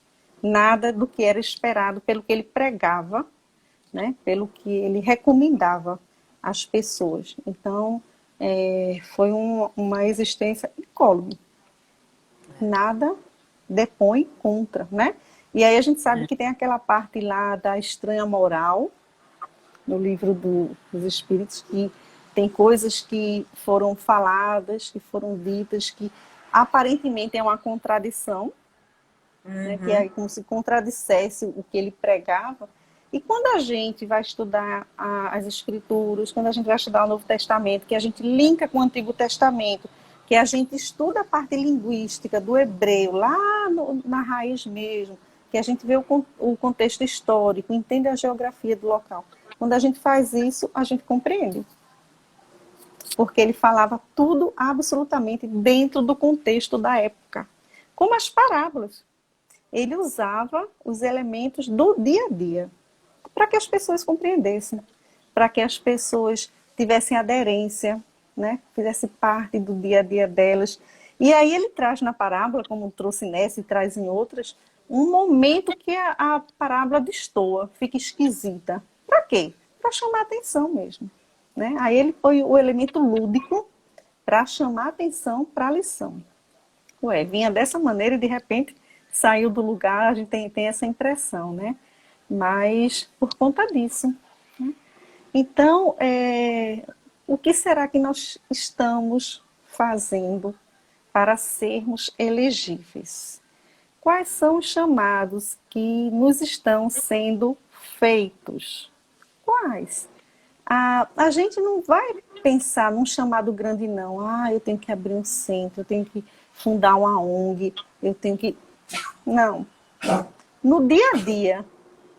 Nada do que era esperado, pelo que ele pregava, né? Pelo que ele recomendava às pessoas. Então, foi uma existência incólume. Nada depõe contra, né? E aí a gente sabe que tem aquela parte lá da estranha moral, no livro dos Espíritos, que tem coisas que foram faladas, que foram ditas, que aparentemente é uma contradição, né? Que é Uhum. como se contradissesse o que ele pregava. E quando a gente vai estudar as Escrituras, quando a gente vai estudar o Novo Testamento, que a gente linka com o Antigo Testamento, que a gente estuda a parte linguística do hebreu, lá na raiz mesmo, que a gente vê o contexto histórico, entende a geografia do local. Quando a gente faz isso, a gente compreende. Porque ele falava tudo absolutamente dentro do contexto da época. Como as parábolas. Ele usava os elementos do dia a dia para que as pessoas compreendessem, para que as pessoas tivessem aderência, né? Fizesse parte do dia a dia delas. E aí ele traz na parábola, como trouxe nessa e traz em outras, um momento que a parábola destoa, fica esquisita. Para quê? Para chamar atenção mesmo. Né? Aí ele põe o elemento lúdico para chamar atenção para a lição. Ué, vinha dessa maneira e de repente saiu do lugar, a gente tem essa impressão, né? Mas por conta disso. Né? Então, o que será que nós estamos fazendo para sermos elegíveis? Quais são os chamados que nos estão sendo feitos? Quais? A gente não vai pensar num chamado grande, não. Ah, eu tenho que abrir um centro, eu tenho que fundar uma ONG, eu tenho que. Não. No dia a dia,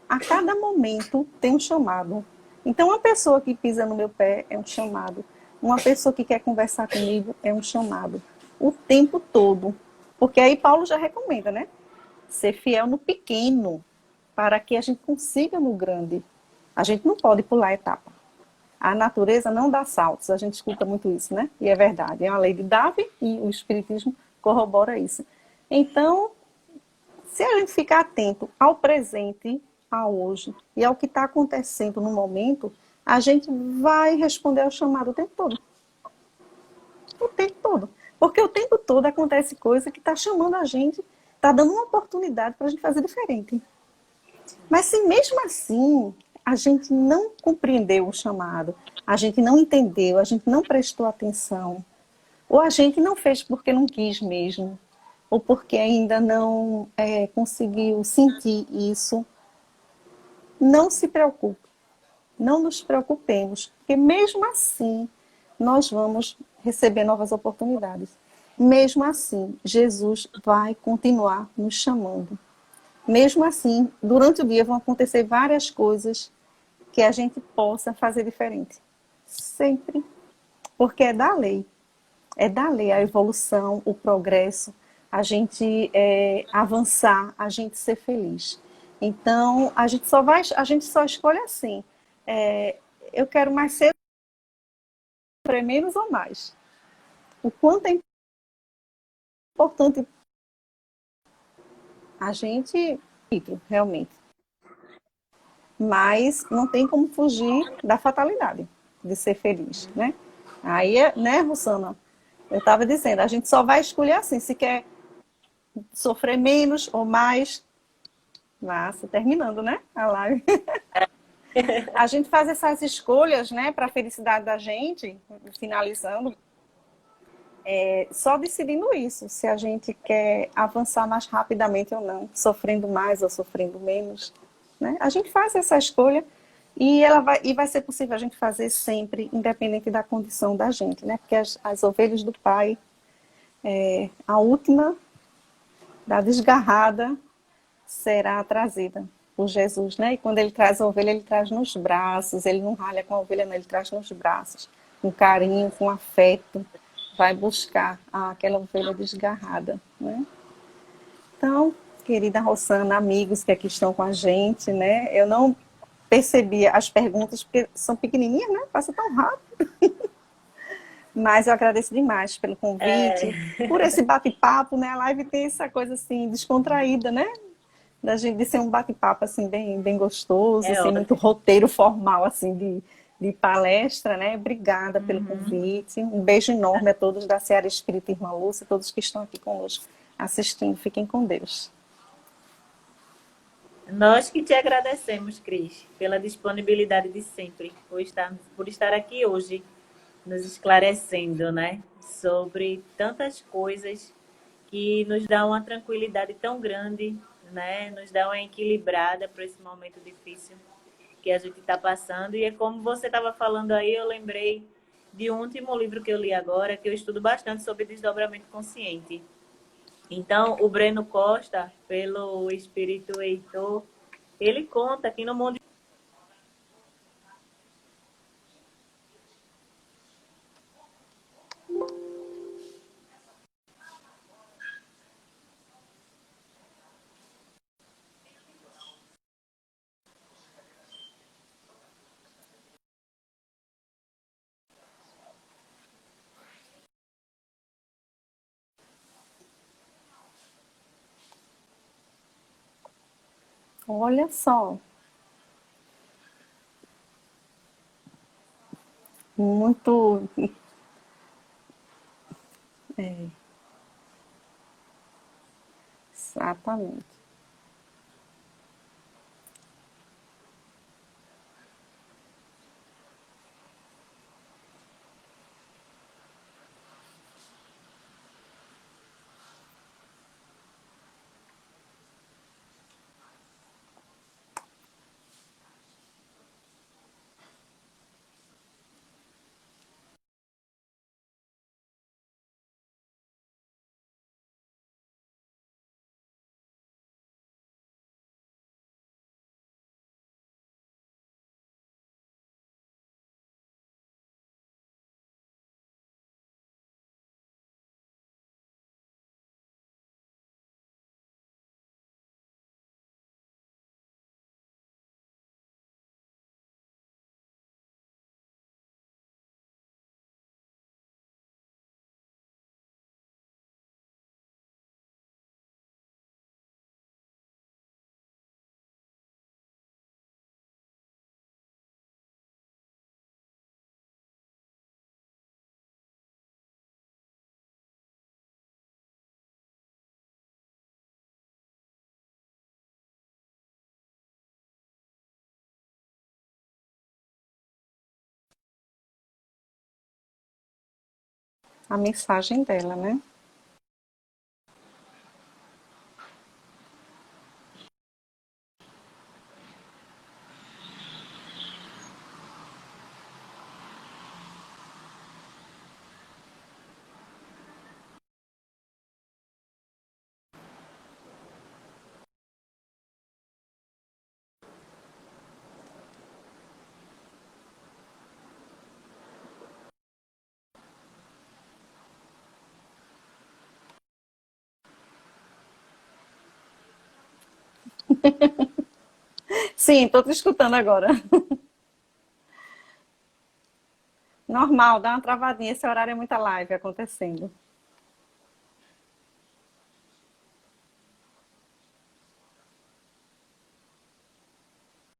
a cada momento tem um chamado. Então, uma pessoa que pisa no meu pé é um chamado. Uma pessoa que quer conversar comigo é um chamado. O tempo todo. Porque aí Paulo já recomenda, né? Ser fiel no pequeno, para que a gente consiga no grande. A gente não pode pular etapa. A natureza não dá saltos, a gente escuta muito isso, né? E é verdade, é uma lei de Darwin e o Espiritismo corrobora isso. Então, se a gente ficar atento ao presente, a hoje e ao que está acontecendo no momento, a gente vai responder ao chamado o tempo todo. O tempo todo. Porque o tempo todo acontece coisa que está chamando a gente, está dando uma oportunidade para a gente fazer diferente. Mas se mesmo assim a gente não compreendeu o chamado, a gente não entendeu, a gente não prestou atenção, ou a gente não fez porque não quis mesmo, ou porque ainda não conseguiu sentir isso, não se preocupe, não nos preocupemos, porque mesmo assim nós vamos receber novas oportunidades. Mesmo assim, Jesus vai continuar nos chamando. Mesmo assim, durante o dia vão acontecer várias coisas que a gente possa fazer diferente. Sempre. Porque é da lei. É da lei a evolução, o progresso, a gente avançar, a gente ser feliz. Então, a gente só escolhe assim. Eu quero mais cedo, menos ou mais. O quanto é importante a gente, realmente. Mas não tem como fugir da fatalidade de ser feliz, né? Aí, né, Rosana? Eu estava dizendo, a gente só vai escolher assim, se quer sofrer menos ou mais. Massa, terminando, né? A live. A gente faz essas escolhas, né, para a felicidade da gente, finalizando, só decidindo isso, se a gente quer avançar mais rapidamente ou não, sofrendo mais ou sofrendo menos. Né? A gente faz essa escolha e vai ser possível a gente fazer sempre, independente da condição da gente, né? Porque as ovelhas do Pai, a última da desgarrada será trazida por Jesus, né? E quando ele traz a ovelha, ele traz nos braços, ele não ralha com a ovelha, não, ele traz nos braços, com carinho, com afeto, vai buscar aquela ovelha desgarrada, né? Então, querida Rosana, amigos que aqui estão com a gente, né? Eu não percebi as perguntas porque são pequenininhas, né? Passa tão rápido. Mas eu agradeço demais pelo convite, É, por esse bate-papo, né? A live tem essa coisa assim descontraída, né? Da gente de ser um bate-papo assim bem gostoso, é sem muito ótimo. roteiro formal assim de palestra, né? Obrigada pelo Uhum. convite. Um beijo enorme a todos da Seara Espírita Irmã Lúcia, todos que estão aqui conosco assistindo. Fiquem com Deus. Nós que te agradecemos, Cris, pela disponibilidade de sempre, por estar aqui hoje, nos esclarecendo, né, sobre tantas coisas que nos dá uma tranquilidade tão grande, né? Nos dá uma equilibrada para esse momento difícil que a gente está passando. E é como você estava falando aí, eu lembrei de um último livro que eu li agora, que eu estudo bastante sobre desdobramento consciente. Então, o Breno Costa, pelo Espírito Heitor, ele conta que no mundo. Olha só, muito. É, exatamente. A mensagem dela, né? Sim, estou te escutando agora. Normal, dá uma travadinha. Esse horário é muita live acontecendo.